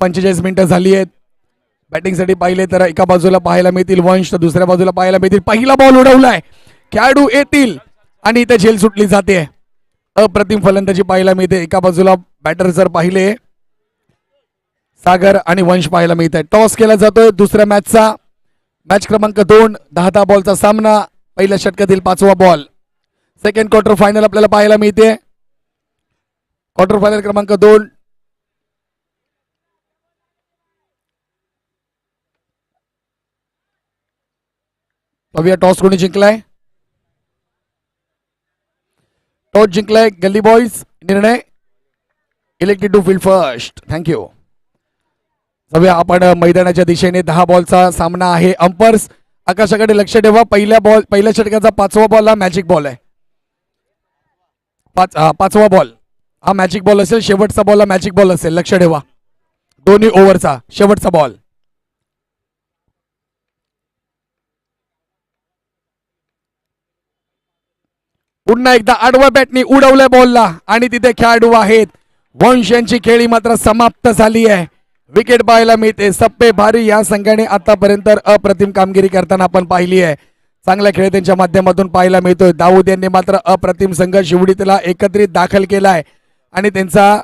45 मिनिटं झाली आहेत. बॅटिंगसाठी पाहिले तर एका बाजूला पाहायला मिळतील वंश तर दुसऱ्या बाजूला पाहायला मिळतील. पहिला बॉल उडवलाय, खेळाडू येतील आणि इथे झेल सुटली जाते. अप्रतिम फलंदाजी पाहायला मिळते. एका बाजूला बॅटर जर पाहिले सागर आणि वंश पाहायला मिळत आहे. टॉस केला जातोय दुसऱ्या मॅचचा. मॅच क्रमांक 2, 10 बॉलचा सामना. पहिल्या षटकातील 5वा बॉल. सेकंड क्वार्टर फायनल आपल्याला पाहायला मिळते. क्वार्टर फायनल क्रमांक 2. बघूया टॉस कोणी जिंकलाय. Toss जिंकलाय Galli boys. निर्णय elected to field first. Thank you. जाऊया आपण मैदानाच्या दिशेने. 10 बॉलचा सामना आहे. अंपर्स आकाशाकडे लक्ष ठेवा. पहिल्या षटकाचा 5वा बॉल हा मॅजिक बॉल आहे. 5वा बॉल हा मॅजिक बॉल असेल. शेवटचा बॉल हा मॅजिक बॉल असेल. लक्ष ठेवा. दोन्ही ओव्हरचा शेवटचा बॉल. पुन्हा एकदा आडवा बॅटनी उडवल्या बॉलला आणि तिथे खेळाडू आहेत. वंश यांची खेळी मात्र समाप्त झाली आहे. विकेट पाहायला मिळते. सप्पे भारी या संघाने आतापर्यंत अप्रतिम कामगिरी करताना आपण पाहिली आहे. चांगला खेळ त्यांच्या माध्यमातून पाहायला मिळतोय. दाऊद यांनी मात्र अप्रतिम संघ शिवडीतला एकत्रित दाखल केलाय आणि त्यांचा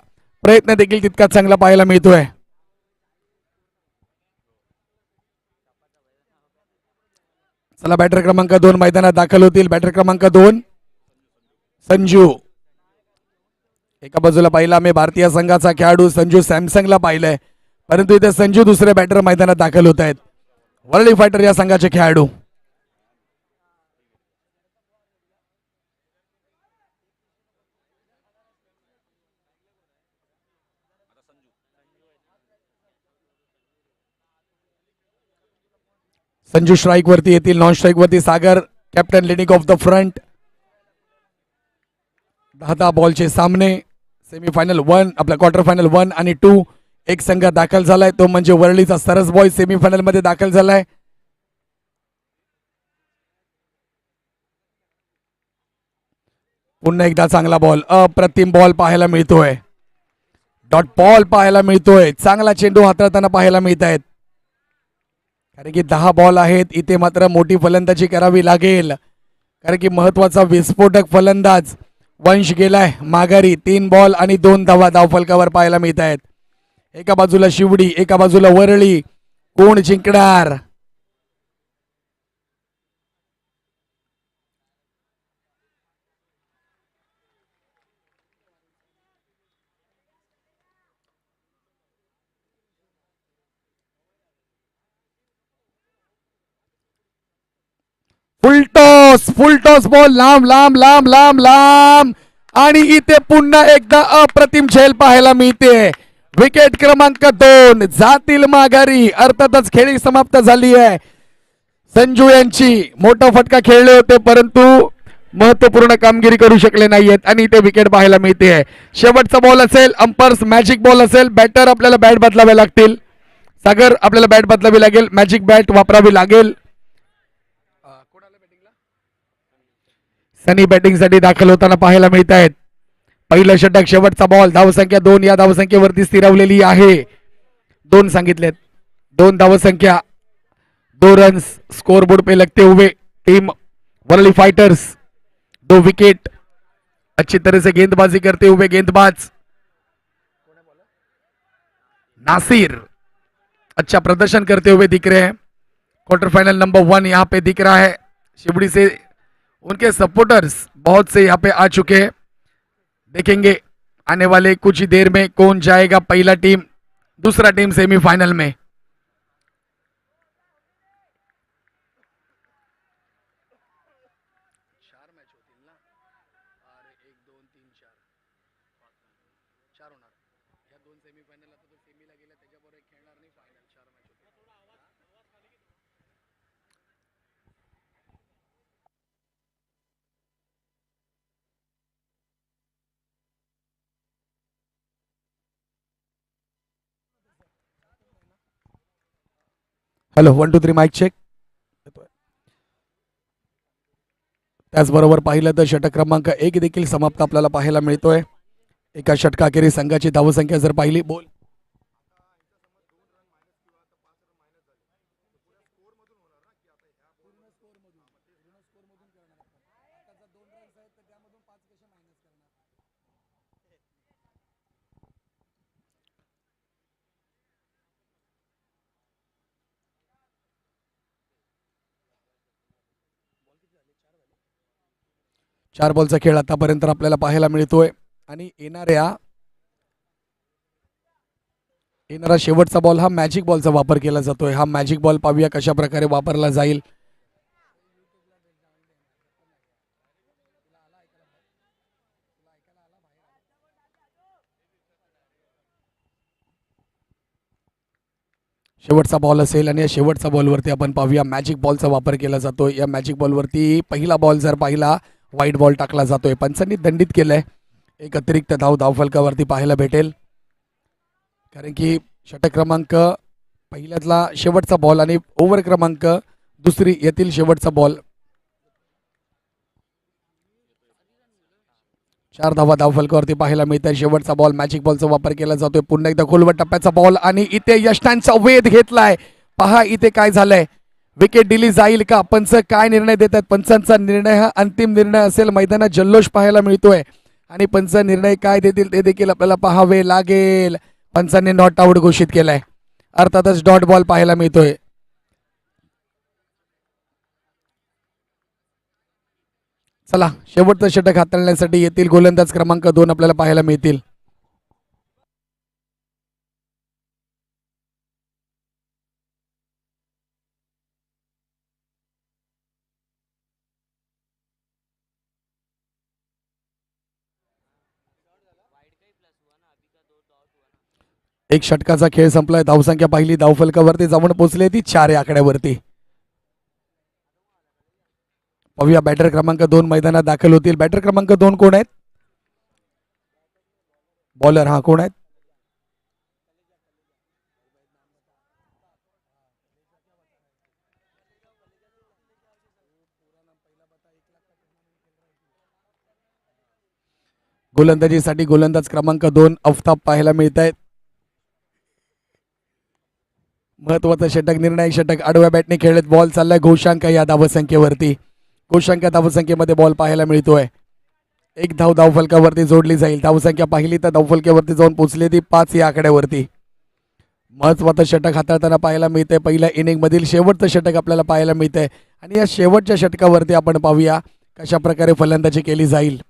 प्रयत्न देखील तितका चांगला पाहायला मिळतोय. चला बॅटर क्रमांक 2 मैदानात दाखल होतील. बॅटर क्रमांक 2 संजू. एका बाजूला पाहिला आम्ही भारतीय संघाचा खेळाडू संजू सॅमसंगला पाहिलंय, परंतु इथे संजू दुसरे बॅटर मैदानात दाखल होत आहेत. वर्ल्ड फायटर या संघाचे खेळाडू. संजू स्ट्राईक वरती येतील. नॉन स्ट्राईक वरती Sagar, captain leading off the front. 10 बॉलचे सामने. सेमीफायनल 1 आपला क्वार्टर फायनल 1 आणि 2 एक संघ दाखल झालाय, तो म्हणजे वरळीचा सरस बॉयज सेमीफायनल मध्ये दाखल झालाय. पुन्हा एकदा चांगला बॉल. अप्रतिम बॉल पाहायला मिळतोय. डॉट बॉल पाहायला मिळतोय. चांगला चेंडू हाताळताना पाहायला मिळत आहेत. कारण की 10 बॉल आहेत. इथे मात्र मोठी फलंदाजी करावी लागेल, कारण की महत्वाचा विस्फोटक फलंदाज वंश गेलाय माघारी. 3 बॉल आणि 2 धावा धावफलकावर पाहायला मिळत आहेत. एका बाजूला शिवडी, एका बाजूला वरळी. कोण जिंकणार? फुल टॉस बॉल लांब लांब लांब लांब लांब आणि इथे पुन्हा एकदा अप्रतिम झेल पाहायला मिळते. विकेट क्रमांक 2 जातील माघारी. अर्थातच खेळी समाप्त झाली आहे. संजू यांची मोठा फटका खेळले होते, परंतु महत्वपूर्ण कामगिरी करू शकले नाहीयेत आणि इथे विकेट पाहायला मिळते. शेवटचा बॉल असेल. अंपर्स मॅजिक बॉल असेल. बॅटर आपल्याला बॅट बदलावे लागतील. सागर आपल्याला बॅट बदलावी लागेल. मॅजिक बॅट वापरावी लागेल. सनी बॅटिंग साठी दाखल होताना पाहायला मिळत आहेत. पहिलं षटक, शेवटचा बॉल. धावसंख्या 2 या धावसंख्येवरती स्थिरावलेली आहे. 2 सांगितलेत. 2 धावसंख्या, 2 रन्स स्कोर बोर्ड पे लगते हुए टीम वर्ली फाइटर्स. 2 विकेट. अच्छी तरह से गेंदबाजी करते हुए गेंदबाज नासिर अच्छा प्रदर्शन करते हुए दिख रहे हैं. क्वार्टर फाइनल नंबर 1 यहाँ पे दिख रहा है. शिवड़ी से उनके सपोर्टर्स बहुत से यहाँ पे आ चुके हैं. देखेंगे आने वाले कुछ ही देर में कौन जाएगा पहला टीम, दूसरा टीम सेमीफाइनल में. Hello 1 2 3 mic check. त्याचबरोबर पाहिलं तर षटक क्रमांक 1 देखील समाप्त आपल्याला पाहायला मिळतोय. एका षटकाखेरीस संघाची धावसंख्या जर पाहिली, बोल 4 बॉलचा खेळ आतापर्यंत आपल्याला पाहायला मिळतोय आणि येणारा शेवटचा बॉल हा मॅजिक बॉलचा वापर केला जातोय. हा मॅजिक बॉल पाहूया कशा प्रकारे वापरला जाईल. शेवटचा बॉल असेल आणि या शेवटच्या बॉलवरती आपण पाहूया मॅजिक बॉलचा वापर केला जातोय. या मॅजिक बॉलवरती पहिला बॉल जर पाहिला व्हाईट बॉल टाकला जातोय. पंचांनी दंडित केलंय. एक अतिरिक्त धावफलकावरती पाहायला भेटेल, कारण की षटक क्रमांक पहिल्यातला शेवटचा बॉल आणि ओव्हर क्रमांक दुसरी येथील शेवटचा बॉल. 4 धावा धावफलकावरती पाहायला मिळतात. शेवटचा बॉल मॅजिक बॉलचा वापर केला जातोय. पुन्हा एकदा खोलवर टप्प्याचा बॉल आणि इथे यष्टांचा वेध घेतलाय. पहा इथे काय झालंय. विकेट दिली जाईल का? पंच काय निर्णय देतात? पंचांचा निर्णय हा अंतिम निर्णय असेल. मैदानात जल्लोष पाहायला मिळतोय आणि पंच निर्णय काय देतील ते देखील आपल्याला पाहावे लागेल. पंचांनी नॉट आऊट घोषित केलाय. अर्थातच डॉट बॉल पाहायला मिळतोय. चला शेवटचं षटक हाताळण्यासाठी येथील गोलंदाज क्रमांक 2 आपल्याला पाहायला मिळतील. एक षटकाचा खेळ संपलाय. धावसंख्या पाहिली धावफलकावरती जाऊन पोहोचली ती 4 या आकड्यावरती. पाहूया बॅटर क्रमांक 2 मैदानात दाखल होतील. बॅटर क्रमांक 2 कोण आहेत? बॉलर हा कोण आहेत? गोलंदाजीसाठी गोलंदाज क्रमांक 2 आफताब पाहायला मिळत आहेत. महत्वाचं षटक, निर्णायक षटक. आडव्या बॅटने खेळत बॉल चाललाय घोषांक या धावसंख्येवरती. घोषांक धावसंख्येमध्ये बॉल पाहायला मिळतोय. एक धाव धावफलकावरती जोडली जाईल. धावसंख्या पाहिली तर धावफलकावरती जाऊन पोहोचली ती 5 या आकड्यावरती. महत्वाचं षटक हाताळताना पाहायला मिळतंय. पहिल्या इनिंग मधील शेवटचं षटक आपल्याला पाहायला मिळतंय आणि या शेवटच्या षटकावरती आपण पाहूया कशा प्रकारे फलंदाजी केली जाईल.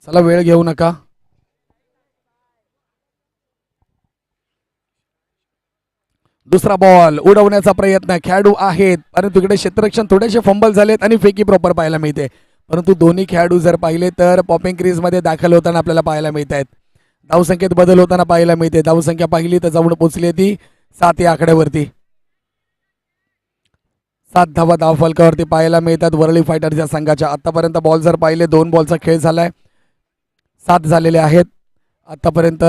चला वेळ घेऊ नका. दुसरा बॉल उडवण्याचा प्रयत्न. खेळाडू आहेत परंतु इकडे क्षेत्ररक्षण थोडेसे फंबल झालेत आणि फेकी प्रॉपर पाहायला मिळते. परंतु दोन्ही खेळाडू जर पाहिले तर पॉपिंग क्रीज मध्ये दाखल होताना आपल्याला पाहायला मिळत आहेत. धावसंख्येत बदल होताना पाहायला मिळते. धावसंख्या पाहिली तर जाऊन पोहोचली ती 7 या आकड्यावरती. 7 धावा धावफलकावरती पाहायला मिळतात वरळी फायटर्सच्या संघाच्या. आतापर्यंत बॉल जर पाहिले 2 बॉलचा खेळ झालाय. 7 झालेले आहेत आतापर्यंत.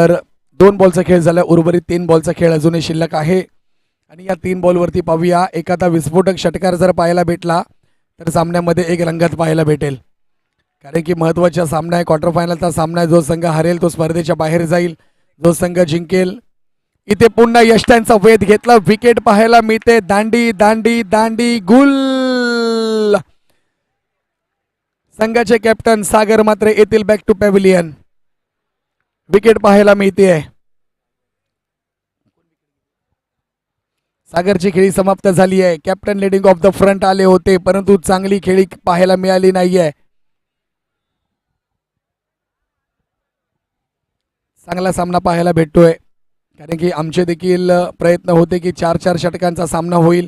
2 बॉलचा खेळ झालाय. उर्वरित 3 बॉलचा खेळ अजूनही शिल्लक आहे आणि या 3 बॉलवरती पाहूया एखादा विस्फोटक षटकार जर पाहायला भेटला तर सामन्यामध्ये एक रंगत पाहायला भेटेल. कारण की महत्त्वाचा सामना आहे. क्वार्टर फायनलचा सामना आहे. जो संघ हरेल तो स्पर्धेच्या बाहेर जाईल. जो संघ जिंकेल. इथे पुन्हा यष्टांचा वेध घेतला. विकेट पाहायला मिळते. दांडी दांडी दांडी गुल. संघाचे कॅप्टन सागर मात्रे येथील बॅक टू पॅव्हिलियन. विकेट पाहायला मिळते. सागरची खेळी समाप्त झाली आहे. Captain leading of the front आले होते परंतु चांगली खेळी पाहायला मिळाली नाहीये. चांगला सामना पाहायला भेटतोय कारण की आमचे देखील प्रयत्न होते की 4-4 षटकांचा सामना होईल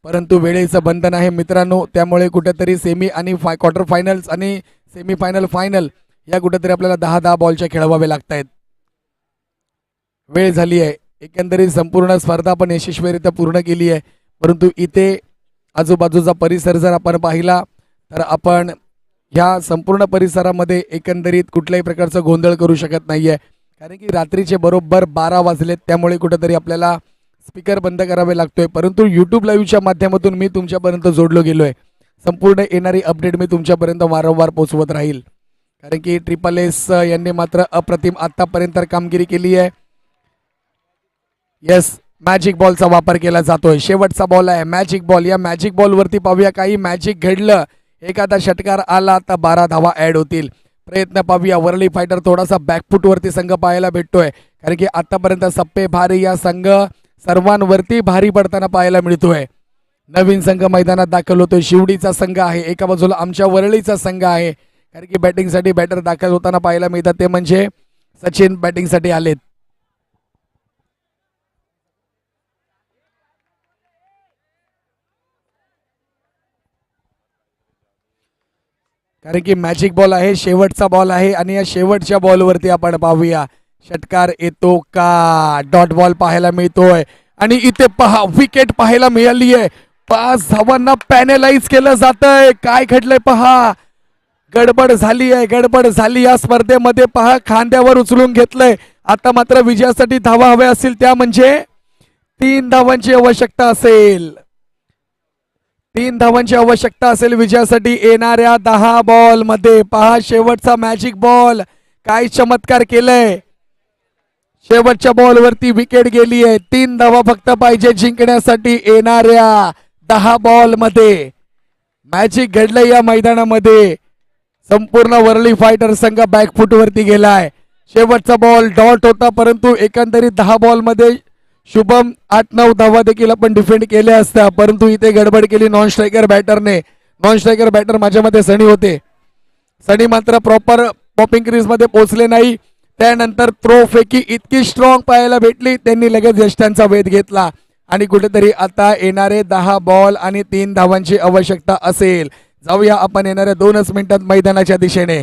परंतु वेळेचं बंधन आहे मित्रांनो. त्यामुळे कुठेतरी सेमी आणि क्वार्टर फायनल्स आणि सेमीफायनल फायनल या कुठेतरी आपल्याला 10-10 बॉलचे खेळवावे लागत आहेत. वेळ झाली आहे. एकंदरीत संपूर्ण स्पर्धा आपण यशस्वीरित्या पूर्ण केली आहे परंतु इथे आजूबाजूचा परिसर जर आपण पाहिला तर आपण ह्या संपूर्ण परिसरामध्ये एकंदरीत कुठल्याही प्रकारचा गोंधळ करू शकत नाहीये कारण की रात्रीचे बरोबर 12 वाजलेत. त्यामुळे कुठेतरी आपल्याला स्पीकर बंद करावे लागतोय परंतु यूट्यूब लाईव्हच्या माध्यमातून मी तुमच्यापर्यंत जोडलो गेलोय. संपूर्ण येणारी अपडेट मी तुमच्यापर्यंत वारंवार पोहोचवत राहील कारण की SSS यांनी मात्र अप्रतिम आतापर्यंत कामगिरी केली आहे. यस, मॅजिक बॉलचा वापर केला जातोय. शेवटचा बॉल आहे मॅजिक बॉल. या मॅजिक बॉलवरती पाहूया काही मॅजिक घडलं. एखादा षटकार आला तर 12 धावा ऍड होतील. प्रयत्न पाहूया. वरळी फायटर थोडासा बॅकफुटवरती संघ पाहायला भेटतोय कारण की आतापर्यंत सप्पे भारी या संघ सर्वांवरती भारी पडताना पाहायला मिळतोय. नवीन संघ मैदानात दाखल होतोय. शिवडीचा संघ आहे, एका बाजूला आमच्या वरळीचा संघ आहे. कारण की बॅटिंगसाठी बॅटर दाखल होताना पाहायला मिळतात ते म्हणजे सचिन बॅटिंगसाठी आलेत. कारण की मॅजिक बॉल आहे, शेवटचा बॉल आहे आणि या शेवटच्या बॉलवरती आपण पाहूया षटकार येतो का. डॉट बॉल पाहायला मिळतोय आणि इथे पहा विकेट पाहायला मिळाली आहे. 5 धावांना पॅनलाइज केलं जातंय. काय घडलंय पहा. गडबड झाली आहे, गडबड झाली या स्पर्धेमध्ये. पहा खांद्यावर उचलून घेतलंय. आता मात्र विजयासाठी धावा हव्या असतील त्या म्हणजे 3 धावांची आवश्यकता असेल. 3 धावांची आवश्यकता असेल विजयासाठी येणाऱ्या 10 बॉल मध्ये. पहा शेवटचा मॅजिक बॉल काय चमत्कार केलंय. शेवटच्या बॉलवरती विकेट गेली आहे. 3 धावा फक्त पाहिजे जिंकण्यासाठी येणाऱ्या 10 बॉल मध्ये. मॅजिक घडलंय या मैदानामध्ये. संपूर्ण वरळी फायटर संघ बॅकफुट वरती गेलाय. शेवटचा बॉल डॉट होता परंतु एकंदरीत 10 बॉल मध्ये शुभम 8-9 धावा देखील आपण डिफेंड केल्या असत्या, परंतु इथे गडबड केली नॉन स्ट्रायकर बॅटरने. नॉन स्ट्रायकर बॅटर माझ्या मते सनी होते. सनी मात्र प्रॉपर पॉपिंग क्रीज मध्ये पोहोचले नाही. त्यानंतर थ्रो फेकी इतकी स्ट्रॉंग पाहायला भेटली, त्यांनी लगेच यष्टांचा वेध घेतला आणि कुठेतरी आता येणारे 10 बॉल आणि 3 धावांची आवश्यकता असेल. जाऊया आपण येणाऱ्या 2च मिनिटात मैदानाच्या दिशेने.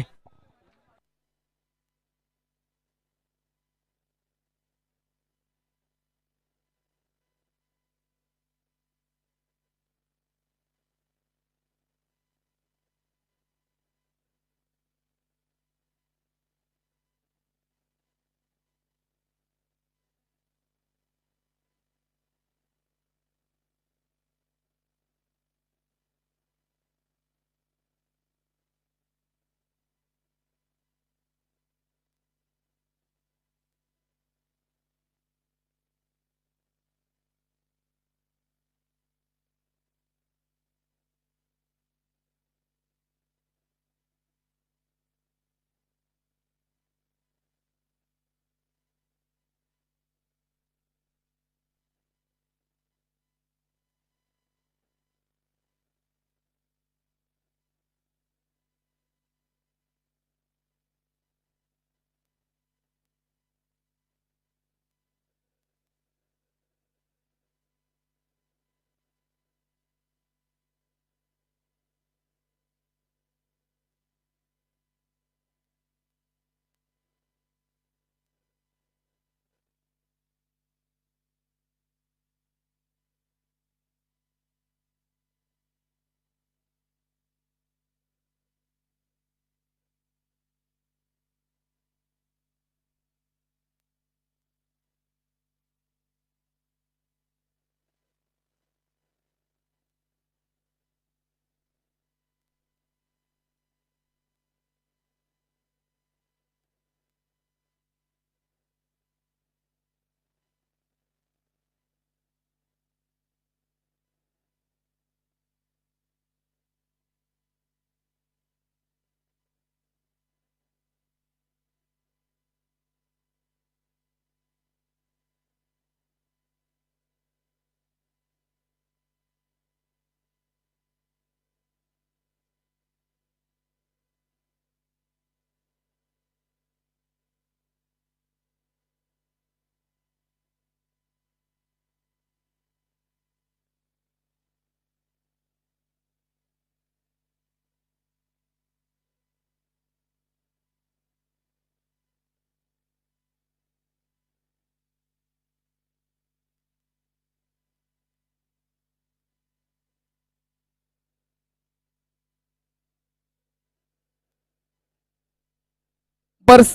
बस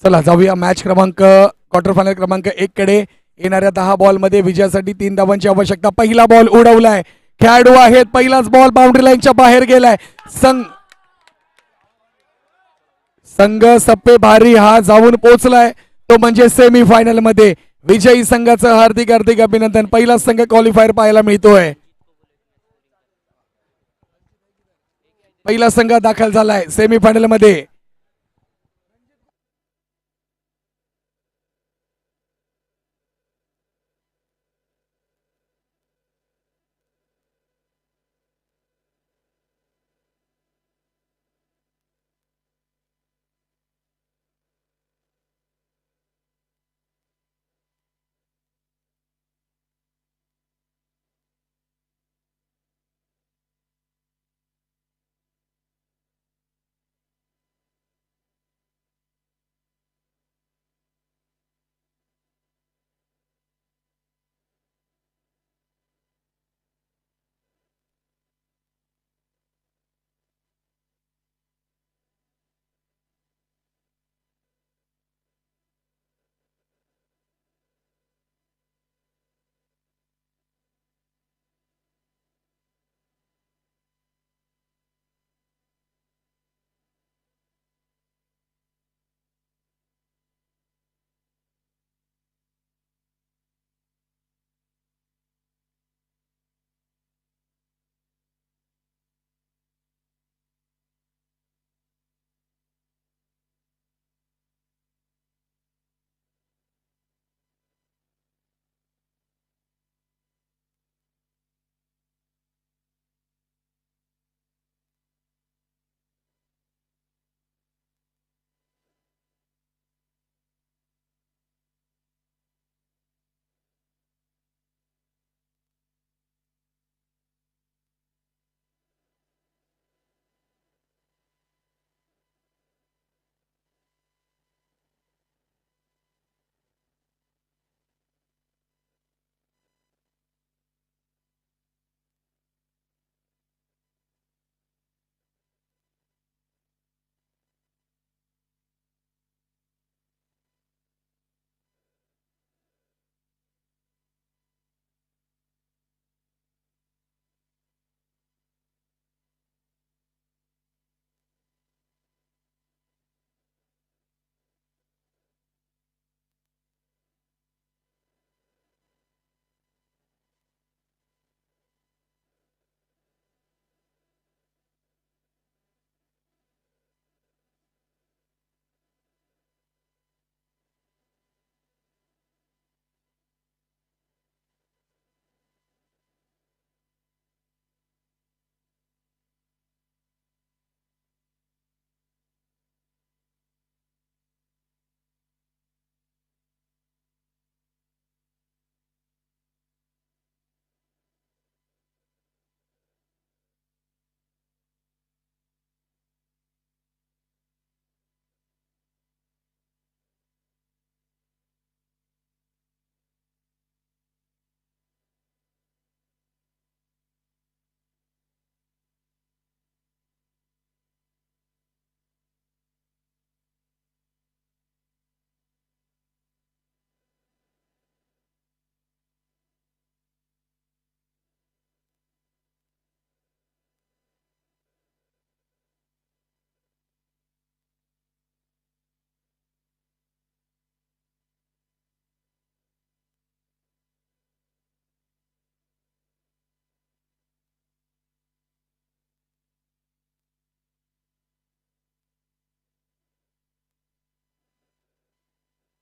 चला जाऊया मॅच क्रमांक क्वार्टर फायनल क्रमांक 1 कडे. येणाऱ्या 10 बॉल मध्ये विजयासाठी 3 धावांची आवश्यकता. पहिला बॉल उडवलाय, खेळाडू आहेत. पहिलाच बॉल बाउंड्री लाईनच्या बाहेर गेलाय. संघ सप्पे भारी हा जाऊन पोहोचलाय तो म्हणजे सेमी फायनल मध्ये. विजयी संघाचं हार्दिक हार्दिक अभिनंदन. पहिला संघ क्वालिफायर पाहायला मिळतोय. पहिला संघ दाखल झालाय सेमी फायनल मध्ये.